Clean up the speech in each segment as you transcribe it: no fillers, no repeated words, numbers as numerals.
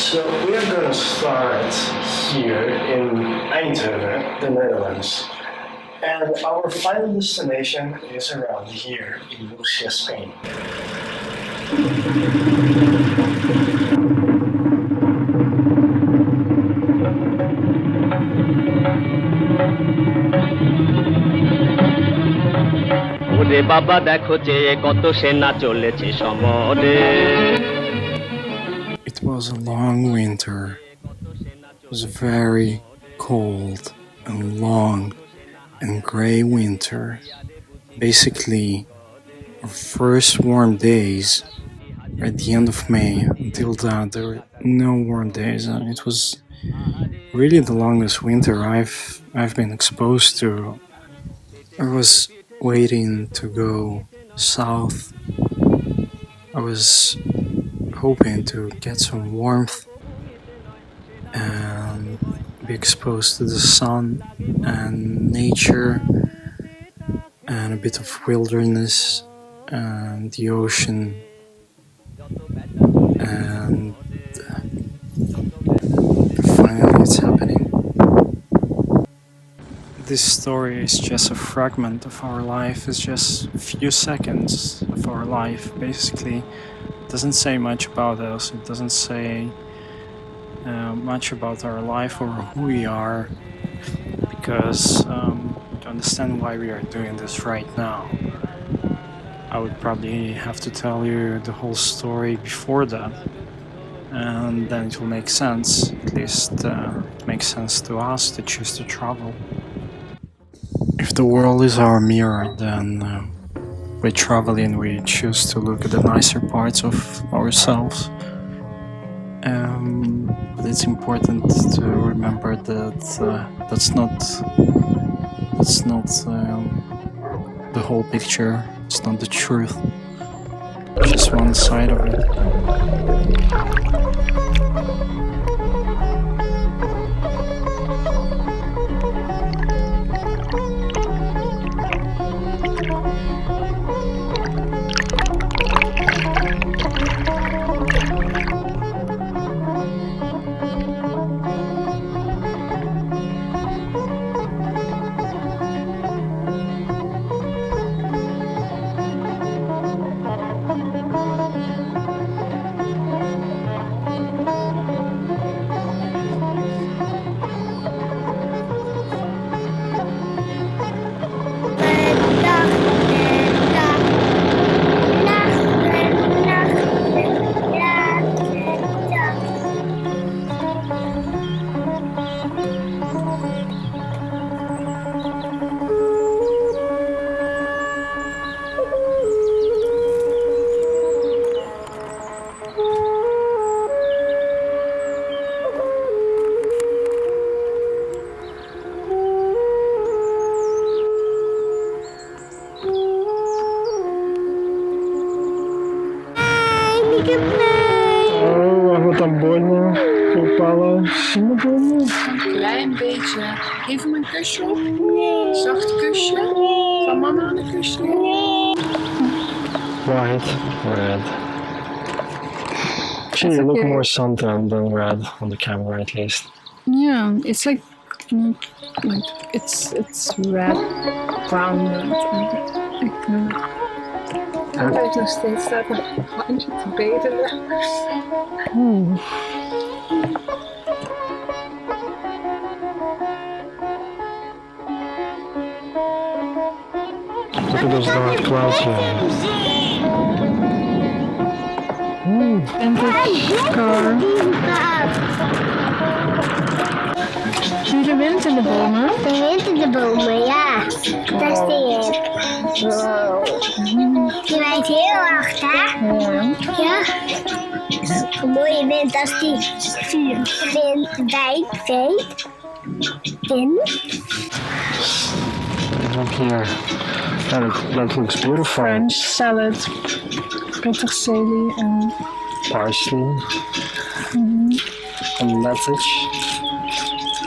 So we are going to start here in Eindhoven, the Netherlands. And our final destination is around here in Murcia, Spain. ওরে বাবা দেখো যে কত সেনা চলেছে সমরে It was a long winter. It was a very cold and long and grey winter. Basically, our first warm days were at the end of May. Until that, there were no warm days, and it was really the longest winter I've been exposed to. I was waiting to go south. I was hoping to get some warmth and be exposed to the sun and nature and a bit of wilderness and the ocean, and finally it's happening. This story is just a fragment of our life. It's just a few seconds of our life. Basically, it doesn't say much about us. It doesn't say much about our life or who we are, because to understand why we are doing this right now, I would probably have to tell you the whole story before that, and then it will make sense. At least it makes sense to us to choose to travel. If the world is our mirror, then by traveling we choose to look at the nicer parts of ourselves. But it's important to remember that that's not the whole picture. It's not the truth. It's just one side of it. Oh, wat een bonje. Opvallen. Een klein beetje. Even een kusje op. Zacht kusje. Van mama een kusje. White, red. Actually, you look more suntanned than red on the camera, at least. Yeah, it's like it's red, brown red. Hij heeft nog steeds staat een handje te bedelen. Look at those dark clouds here. Vintage car. Zie je de wind in de bomen? De wind in de bomen, ja. Daar zie je. Wow. Die waait heel hard, hè? Ja. Ja. Een mooie wind als die wind. Look here. That looks beautiful. French salad. Peterselie en Parsley. And lettuce.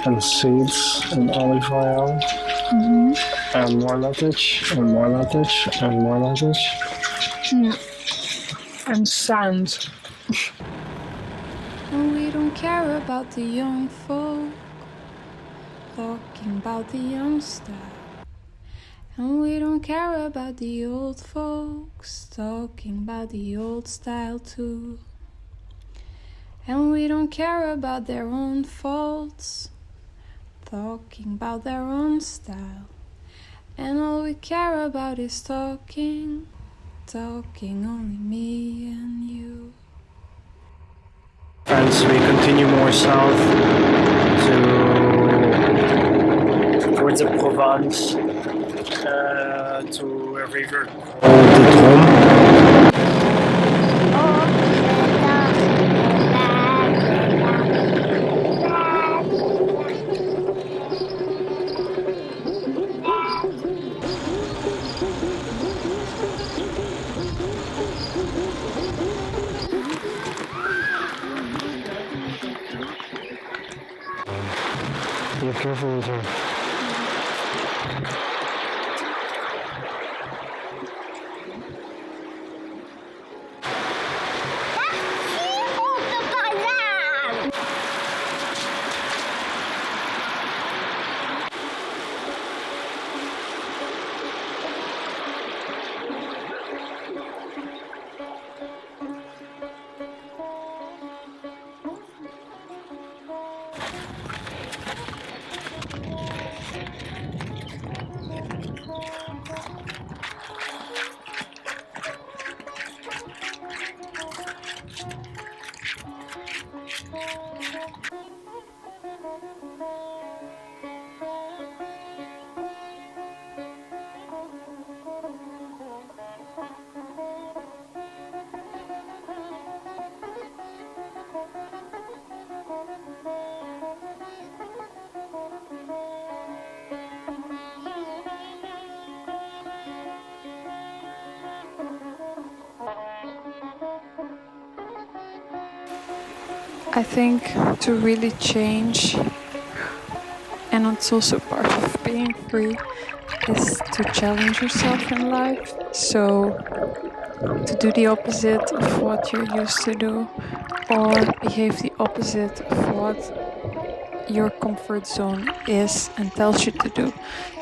And seeds and olive oil. And more lettuce. And more lettuce. And more lettuce. and sand. We we don't care about the young folk talking about the young style. And we don't care about the old folks talking about the old style too. And we don't care about their own faults talking about their own style. And all we care about is talking only me and you. Friends, we continue more south towards the Provence, to a river called the Drôme. Be careful with her. I think to really change, and it's also part of being free, is to challenge yourself in life. So to do the opposite of what you're used to do, or behave the opposite of what your comfort zone is and tells you to do.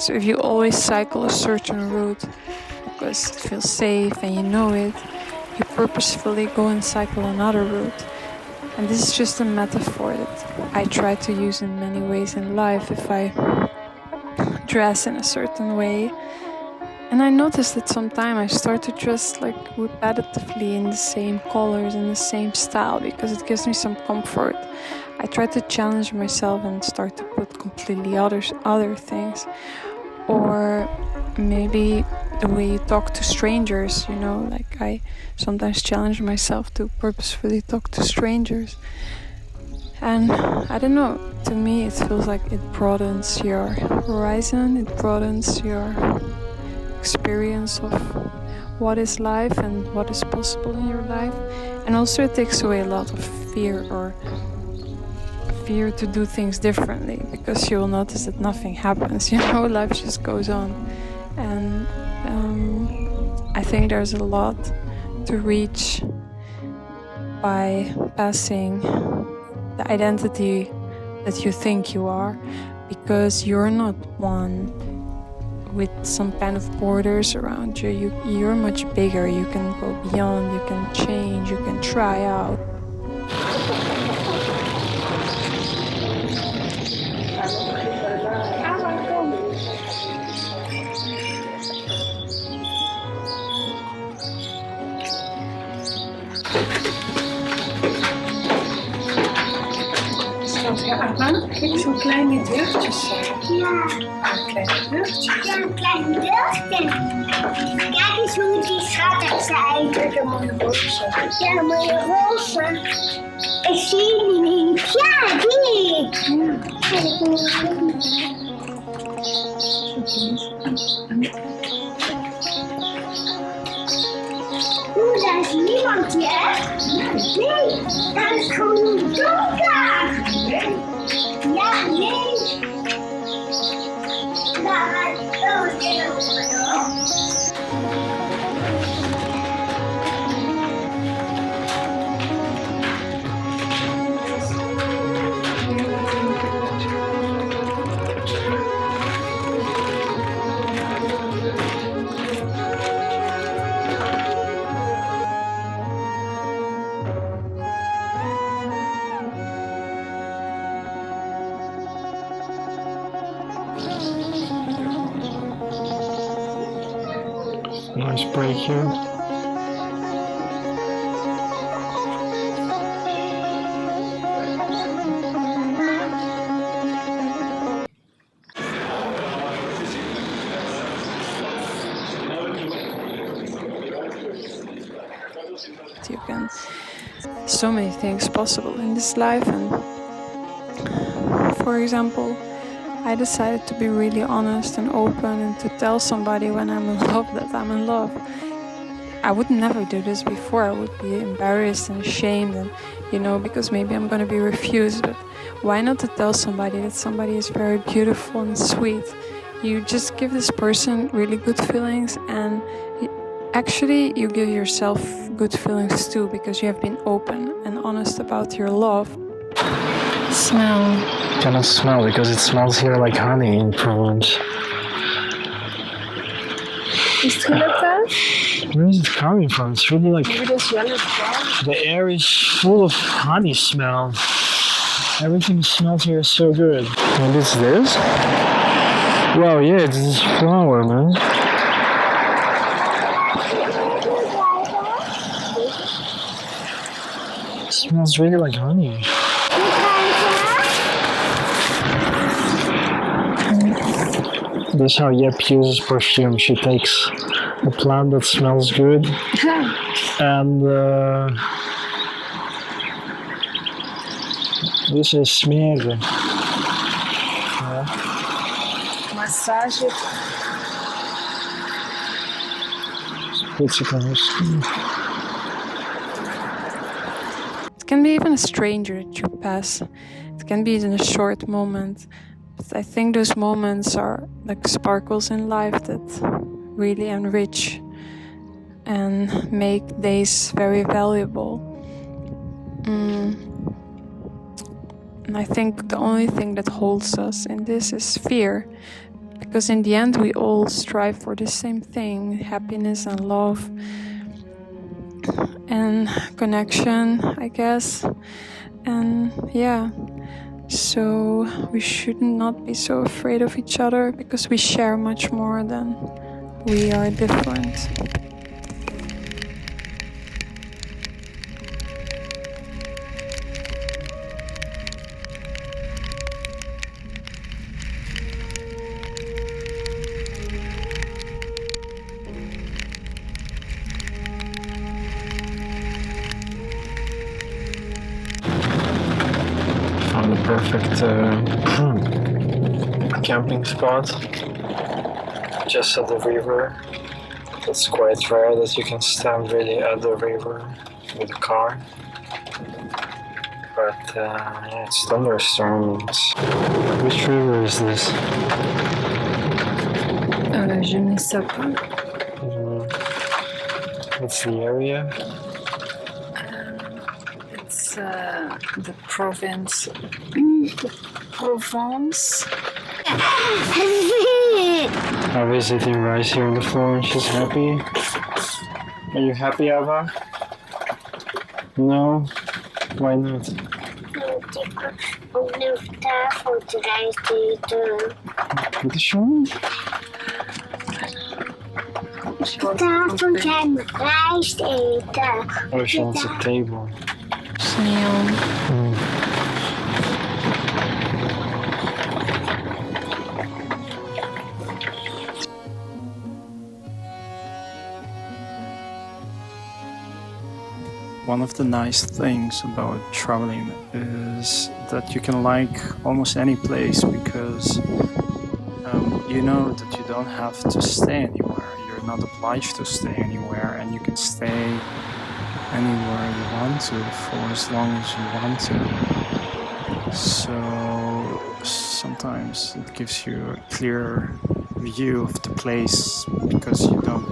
So if you always cycle a certain route because it feels safe and you know it, you purposefully go and cycle another route. And this is just a metaphor that I try to use in many ways in life. If I dress in a certain way, and I noticed that sometimes I start to dress like repetitively in the same colors and the same style because it gives me some comfort. I try to challenge myself and start to put completely other things. Or maybe the way you talk to strangers, you know, like I sometimes challenge myself to purposefully talk to strangers. And I don't know, to me it feels like it broadens your horizon, it broadens your experience of what is life and what is possible in your life. And also it takes away a lot of fear to do things differently, because you will notice that nothing happens, you know, life just goes on. And I think there's a lot to reach by passing the identity that you think you are, because you're not one with some kind of borders around you. You're much bigger, you can go beyond, you can change, you can try out. Kijk, zo'n kleine deurtjes. Ja, Kleine deurtjes. ja, een klein deurtje. Kijk eens hoe die schattig zijn. Kijk, een mooie roze. Ja, mooie roze. Ik zie die niet. Ja, die. Oeh, daar is niemand hier. Nee, daar is gewoon donker. Ja, nee. Daar is nice break here. You can so many things possible in this life, and for example, I decided to be really honest and open and to tell somebody when I'm in love that I'm in love. I would never do this before. I would be embarrassed and ashamed, and because maybe I'm going to be refused. But why not to tell somebody that somebody is very beautiful and sweet? You just give this person really good feelings, and actually you give yourself good feelings too, because you have been open and honest about your love. Smell. Cannot smell because it smells here like honey in Provence. Is het gelukt? Where is it coming from? It's really like Maybe this yellow brown. the air is full of honey smell. Everything smells here so good. And it's this? Wow, yeah, it's this flower, man. It smells really like honey. That's how Jip uses perfume. She takes a plant that smells good and this is smeren. Ja. Massage. Spritsen kan rusten. It can be even a stranger that you pass. It can be in a short moment. But I think those moments are like sparkles in life that really enrich and make days very valuable. And I think the only thing that holds us in this is fear. Because in the end we all strive for the same thing, happiness and love and connection, I guess. And yeah, so we should not be so afraid of each other, because we share much more than we are different. Found the perfect camping spot just at the river. It's quite rare that you can stand really at the river with a car. But yeah, it's thunderstorms. Which river is this? Je ne sais pas. What's the area? It's the province. Provence. Ava is eating rice here on the floor and she's happy. Are you happy, Ava? No? Why not? Op de tafeltreis eten. Wat is zo? Tafeltreis met rijst eten. Oh, she wants a table. Sneeuw. One of the nice things about traveling is that you can like almost any place, because you know that you don't have to stay anywhere. You're not obliged to stay anywhere, and you can stay anywhere you want to for as long as you want to. So sometimes it gives you a clear view of the place, because you don't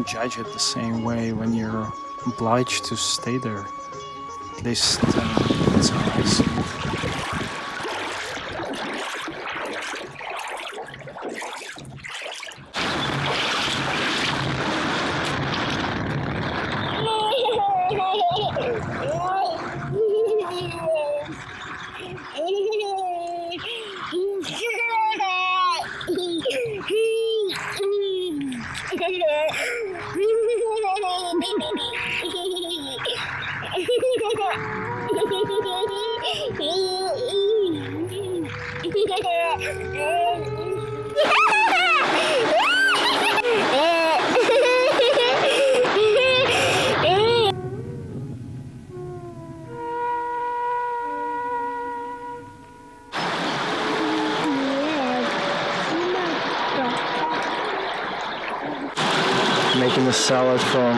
judge it the same way when you're obliged to stay there. At least that's how I see it. Making a salad from,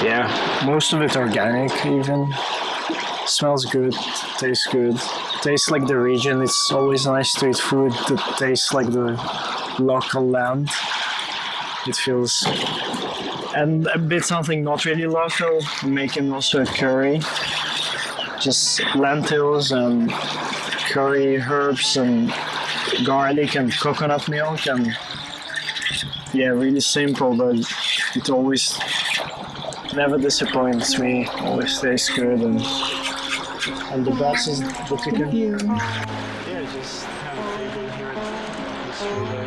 yeah, most of it organic even. Smells good, tastes good. Tastes like the region. It's always nice to eat food that tastes like the local land. It feels, and a bit something not really local. I'm making also a curry, just lentils and curry herbs and garlic and coconut milk, and yeah, really simple, but it always never disappoints me. Always tastes good, and the best is the chicken. Yeah, just have a table here at this window.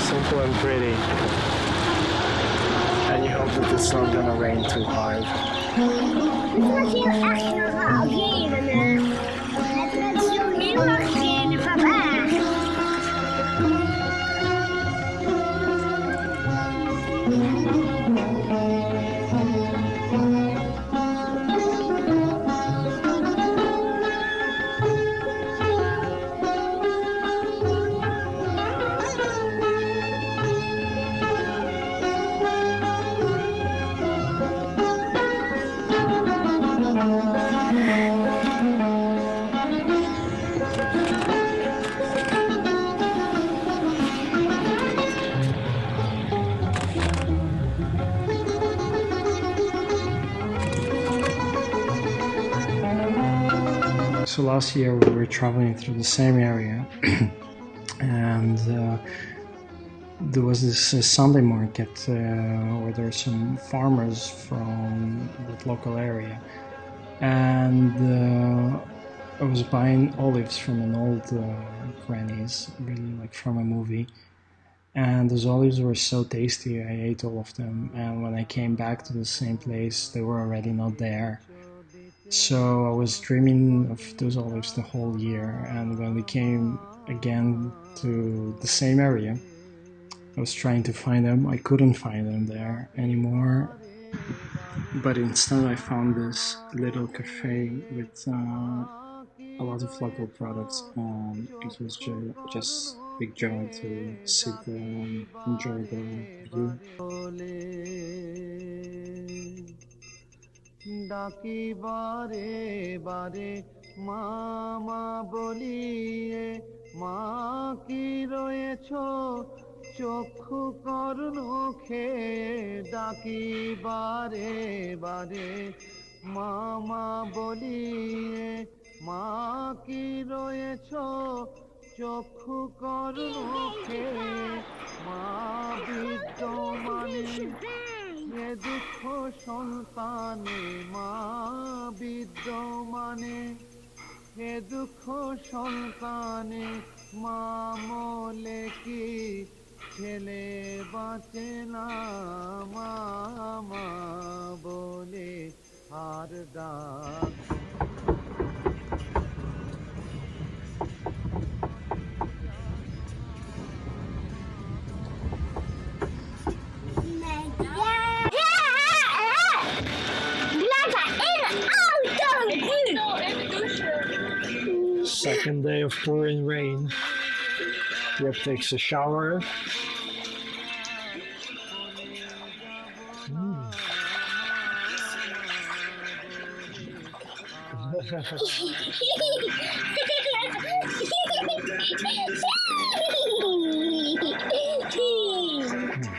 Simple and pretty. And you hope that it's not gonna rain too hard. Het was heel erg normaal geven. Het was zo heel erg geven, papa. So last year we were traveling through the same area and there was this Sunday market where there were some farmers from that local area, and I was buying olives from an old granny's, really like from a movie, and those olives were so tasty. I ate all of them, and when I came back to the same place they were already not there. So I was dreaming of those olives the whole year, and when we came again to the same area, I was trying to find them. I couldn't find them there anymore, but instead I found this little cafe with a lot of local products, and it was just big joy to sit there and enjoy the view. ডাকি বারে বারে মামা বলিয়ে মা কি রয়েছো চক্ষু করুণে ডাকি বারে বারে মামা বলিয়ে মা কি রয়েছো চক্ষু করুণে মা বিদ্যমানে এ দুঃখ সন্তানে মা বিদ্যমানে এ দুঃখ সন্তানে মা মলে কি ছেলে বাঁচে না মা বলে আর ডাক Second day of pouring rain. Jip takes a shower.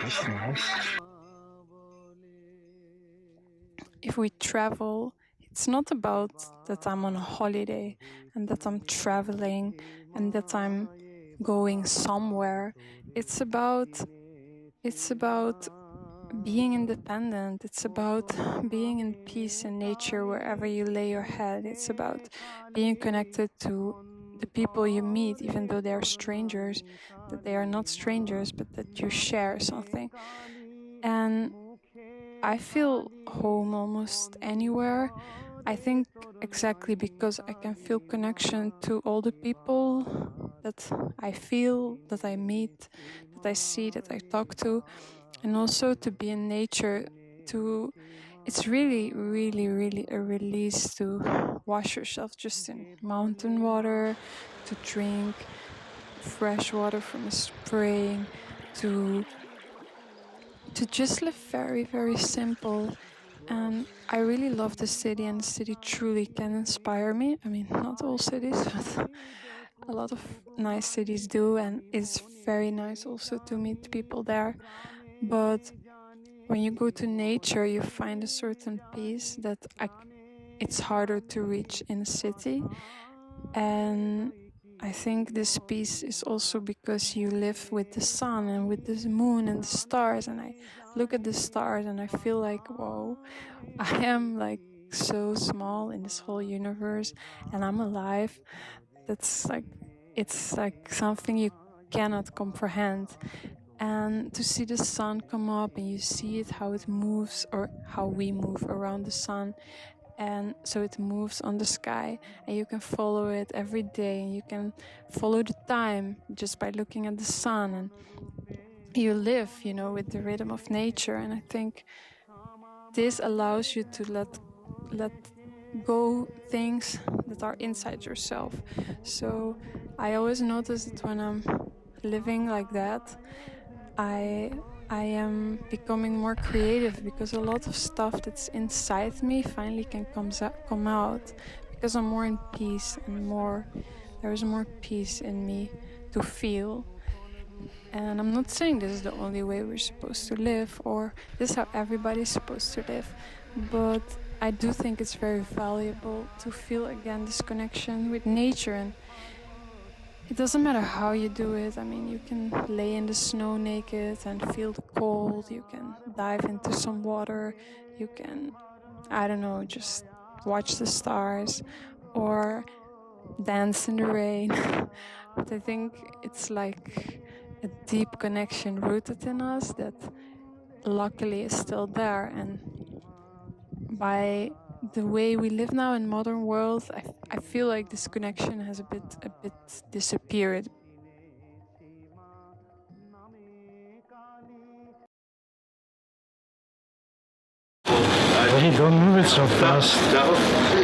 That's nice. If we travel, it's not about that I'm on a holiday and that I'm traveling and that I'm going somewhere. It's about being independent. It's about being in peace in nature wherever you lay your head. It's about being connected to the people you meet, even though they are strangers, that they are not strangers, but that you share something. And I feel home almost anywhere. I think exactly because I can feel connection to all the people that I feel, that I meet, that I see, that I talk to, and also to be in nature. It's really, really, really a release to wash yourself just in mountain water, to drink fresh water from a spring, to just live very, very simple. And I really love the city, and the city truly can inspire me. I mean, not all cities, but a lot of nice cities do, and it's very nice also to meet people there. But when you go to nature, you find a certain peace that it's harder to reach in a city. And I think this peace is also because you live with the sun and with the moon and the stars. And I look at the stars and I feel like, whoa, I am like so small in this whole universe and I'm alive. That's like, it's like something you cannot comprehend. And to see the sun come up and you see it, how it moves, or how we move around the sun. And so it moves on the sky and you can follow it every day, and you can follow the time just by looking at the sun, and you live, with the rhythm of nature. And I think this allows you to let go things that are inside yourself. So I always notice that when I'm living like that, I am becoming more creative, because a lot of stuff that's inside me finally can come out, because I'm more in peace and there is more peace in me to feel. And I'm not saying this is the only way we're supposed to live, or this is how everybody's supposed to live, but I do think it's very valuable to feel again this connection with nature. And it doesn't matter how you do it. I mean, you can lay in the snow naked and feel the cold. You can dive into some water. You can, I don't know, just watch the stars or dance in the rain. But I think it's like a deep connection rooted in us that luckily is still there. And by the way we live now in modern world, I feel like this connection has a bit disappeared. Hey, don't move it so fast.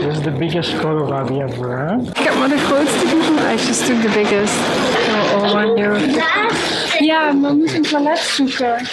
This is the biggest koolrabi ever, huh? Ik heb maar de grootste gevoel. I just took the biggest. Oh, €1. Ja, maar we moeten een toilet zoeken.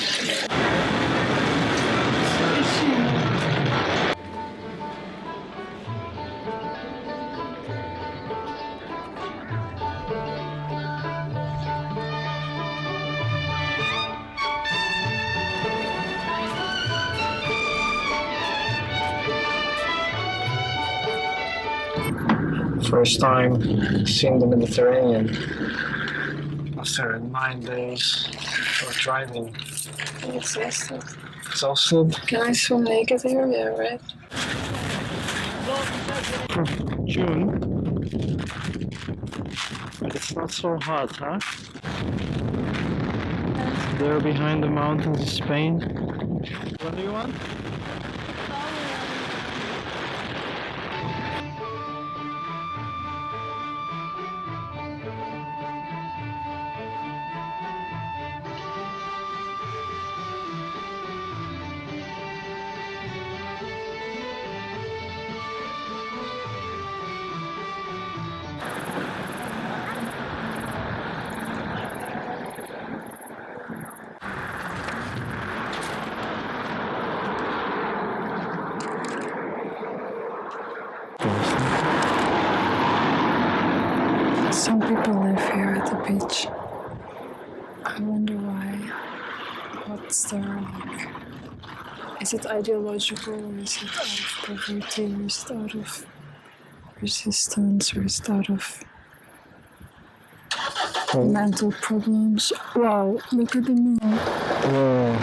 First time seeing the Mediterranean after 9 days of driving. I'm exhausted. Exhausted? Can I swim naked here? Yeah, right. June. But it's not so hot, huh? There behind the mountains is Spain. What do you want? Some people live here at the beach. I wonder why. What's their is it ideological, or is it out of poverty, or is it out of resistance, or is it out of mental problems? Wow, look at the moon. Whoa.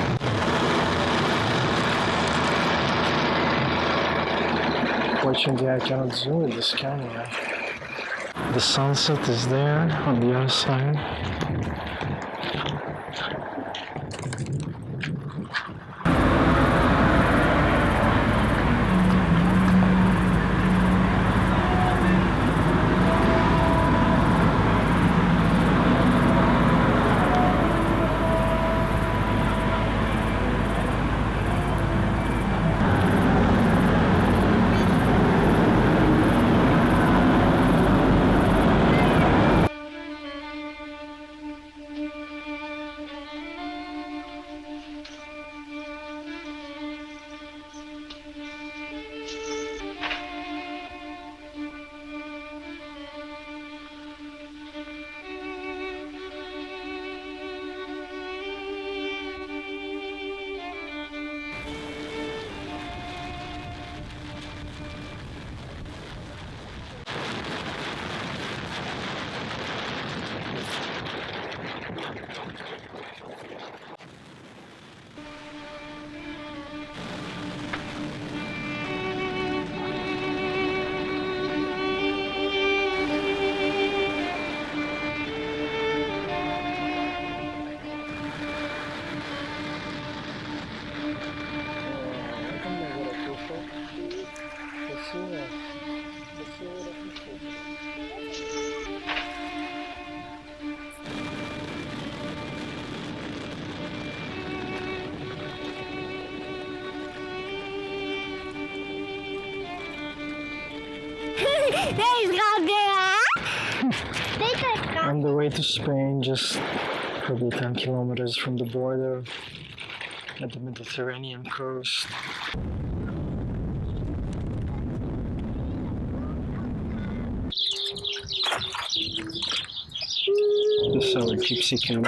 Unfortunately, I cannot zoom with this camera. The sunset is there on the other side. On the way to Spain, just probably 10 kilometers from the border at the Mediterranean coast. This is our gypsy camp.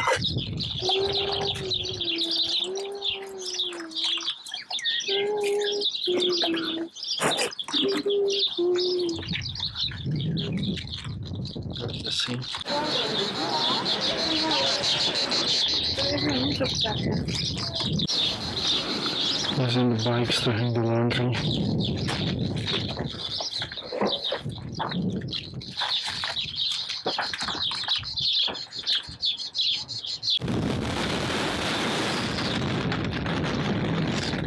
There's the sea. Those are the bikes to hang the laundry.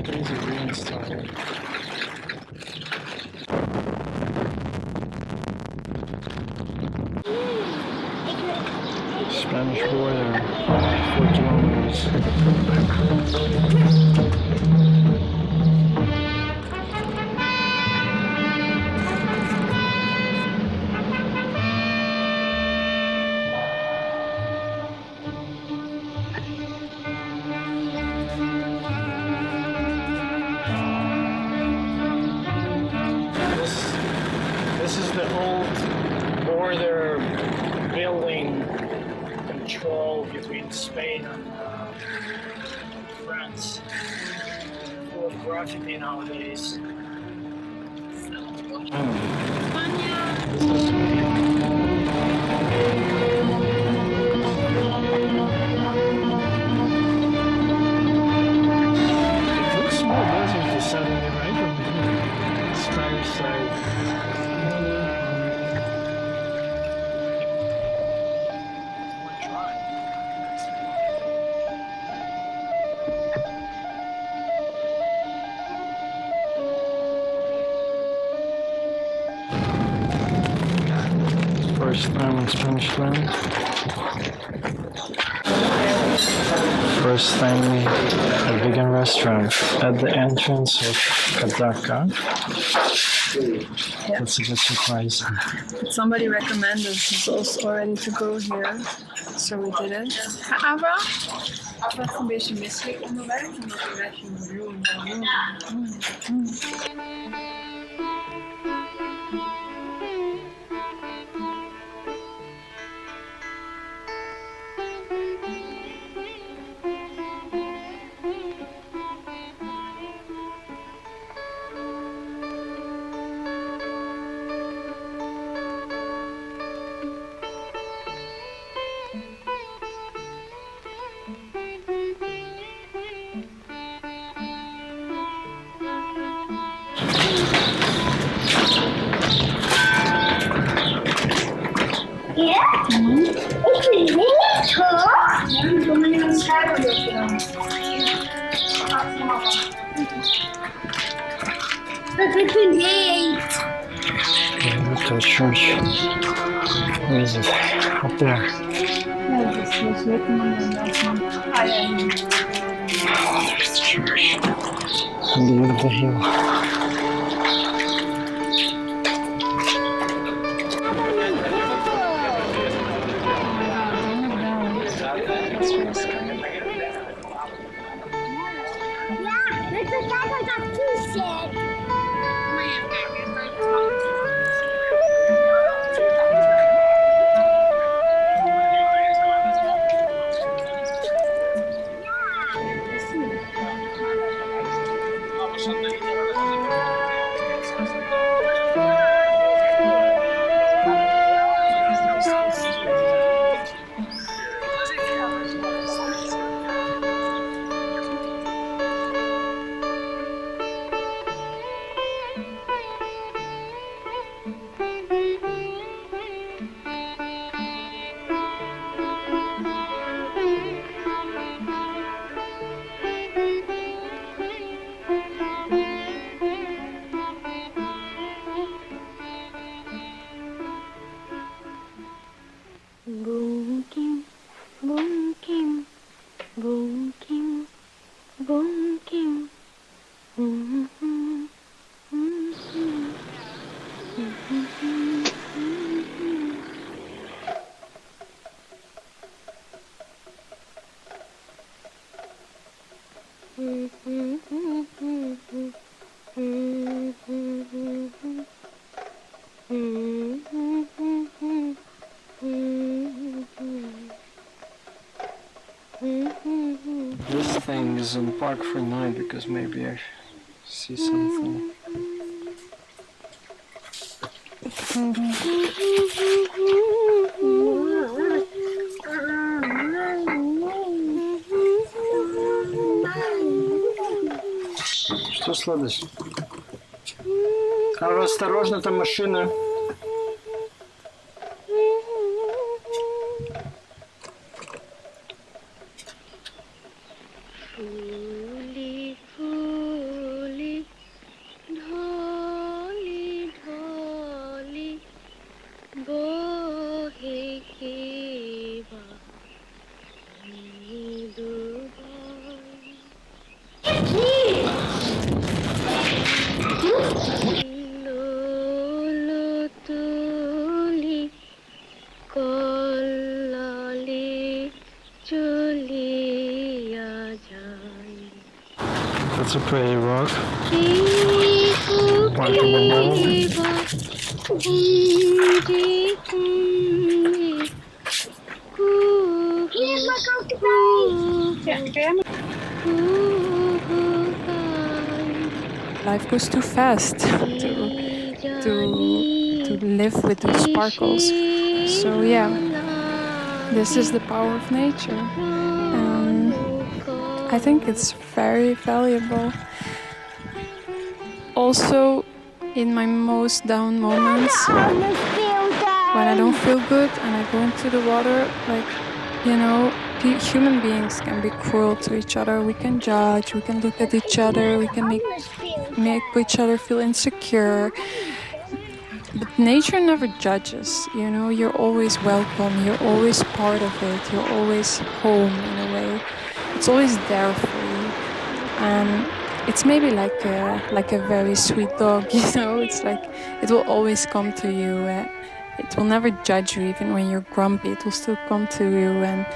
Crazy rain started. Spanish border, 4 kilometers. This is the old border building control between Spain and France. Full of graffiti nowadays. It looks more desert to suddenly, right? On the Spanish side. First time in Spanish land. First time a vegan restaurant at the entrance of Kataka. Yeah. That's a good surprise. Somebody recommended us also already to go here, so we did it. Ava? Ava is een beetje misselijk onderweg, omdat we weg gingen Look at the gate. Go to the church. Where is it? Up there. Ja, dus was written on the announcement. Ah, yeah, here. Oh, there's the church. On the end of the hill. Oh my god, don't look down. That's very scary. Yeah, look at that. I got two shit. Boom kim, boom kim, boom kim, boom kim. This thing is in park for night because maybe I see something. Что сладость? А осторожно, там машина. Fuli, fuli, dholi, dholi, bohe kiba, Lolo tuli, kollali, chuliya jai. That's a pretty rock. Life goes too fast to live with those sparkles. So yeah, this is the power of nature. I think it's very valuable. Also, in my most down moments, when I don't feel good and I go into the water, like, you know, human beings can be cruel to each other. We can judge, we can look at each other, we can make each other feel insecure. But nature never judges, you know, you're always welcome, you're always part of it, you're always home in a way. It's always there for you. And it's maybe like a very sweet dog, you know, it's like it will always come to you. It will never judge you, even when you're grumpy, it will still come to you and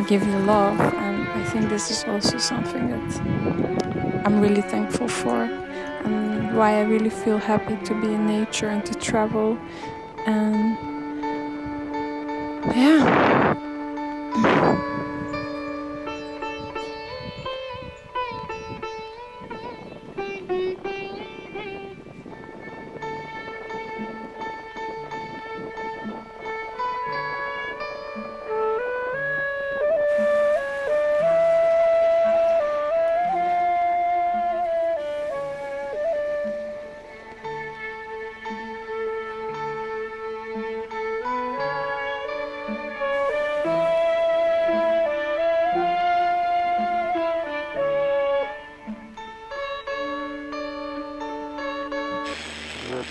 give you love. And I think this is also something that I'm really thankful for, and why I really feel happy to be in nature and to travel. And yeah.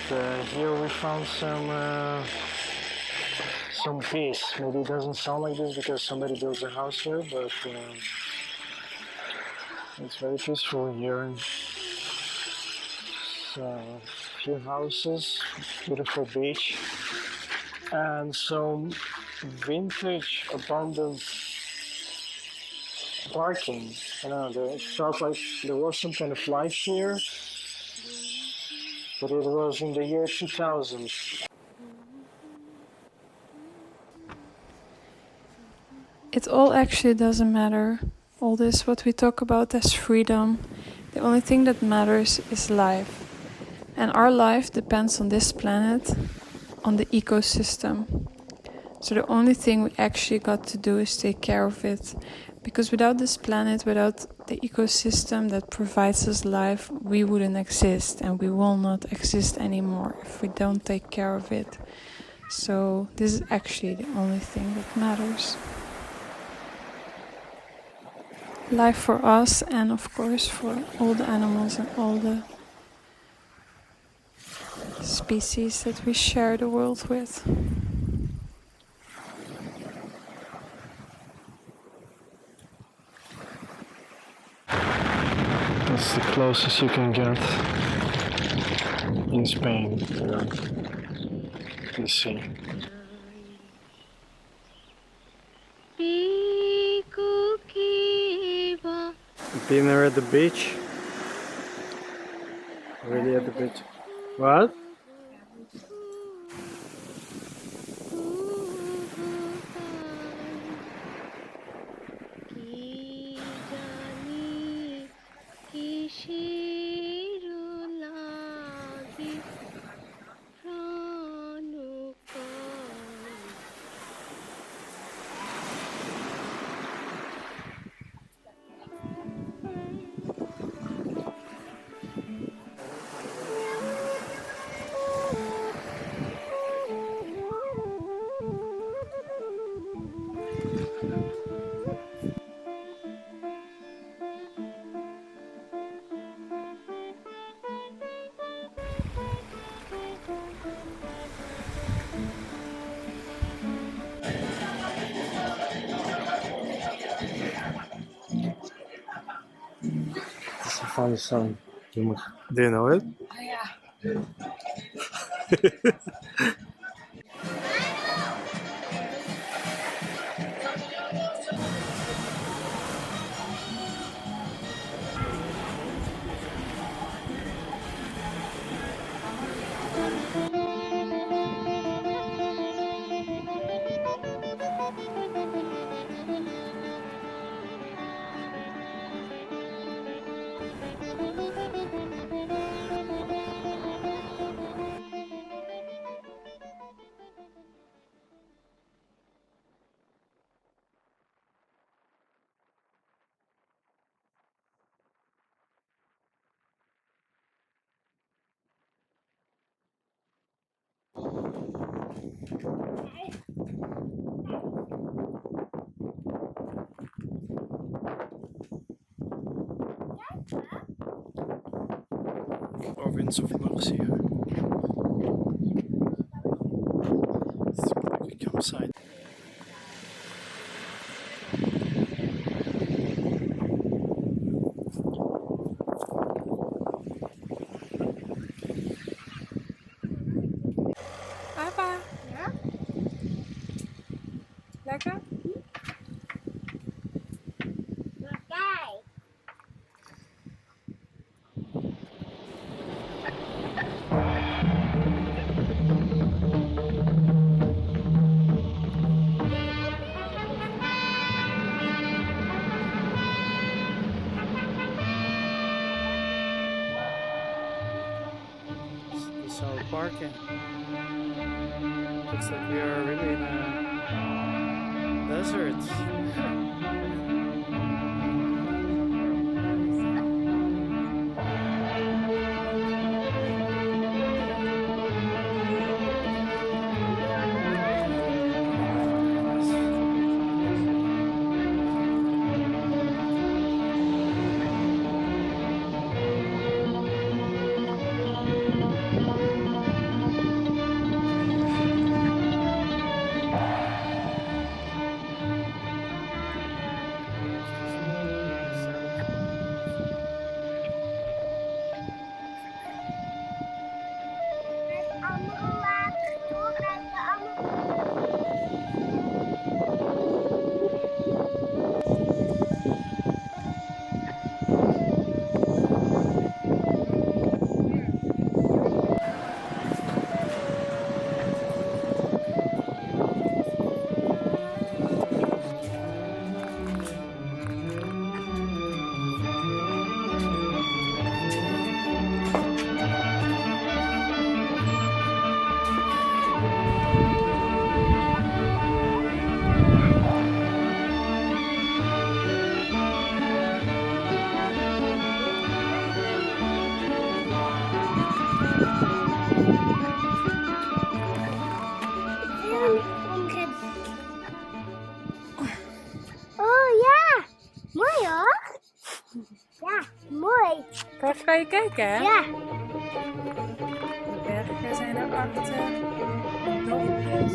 but here we found some peace. Maybe it doesn't sound like this because somebody builds a house here, but it's very peaceful here. And so, few houses, beautiful beach, and some vintage abandoned parking. I don't know, it felt like there was some kind of life here, but it was in the year 2000. It all actually doesn't matter. All this, what we talk about as freedom, the only thing that matters is life. And our life depends on this planet, on the ecosystem. So the only thing we actually got to do is take care of it. Because without this planet, without the ecosystem that provides us life, we wouldn't exist, and we will not exist anymore if we don't take care of it. So this is actually the only thing that matters. Life for us, and of course for all the animals and all the species that we share the world with. That's the closest you can get in Spain to the sea. Been there at the beach? Really at the beach? What? It's a funny song. Do you know it? Oh yeah. Province of Murcia. It's like a campsite. Papa. Ja? Lekker? Kijk. This is our parking. Looks like we are really in a desert. Kan je kijken, hè? Ja. De bergen zijn erachter. En dorpjes.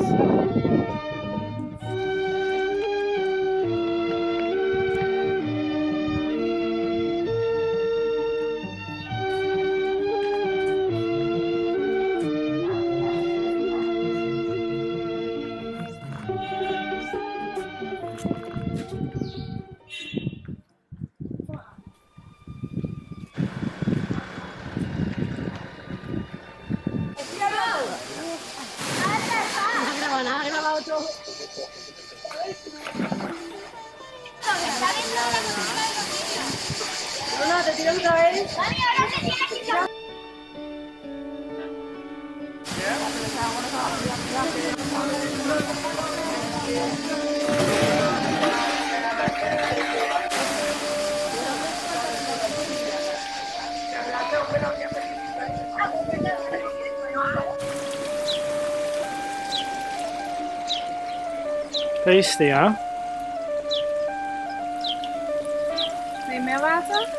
Tasty, huh? Wil je meer water?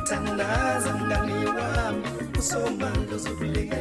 Tandaza mngani wami usoma ndozokulinga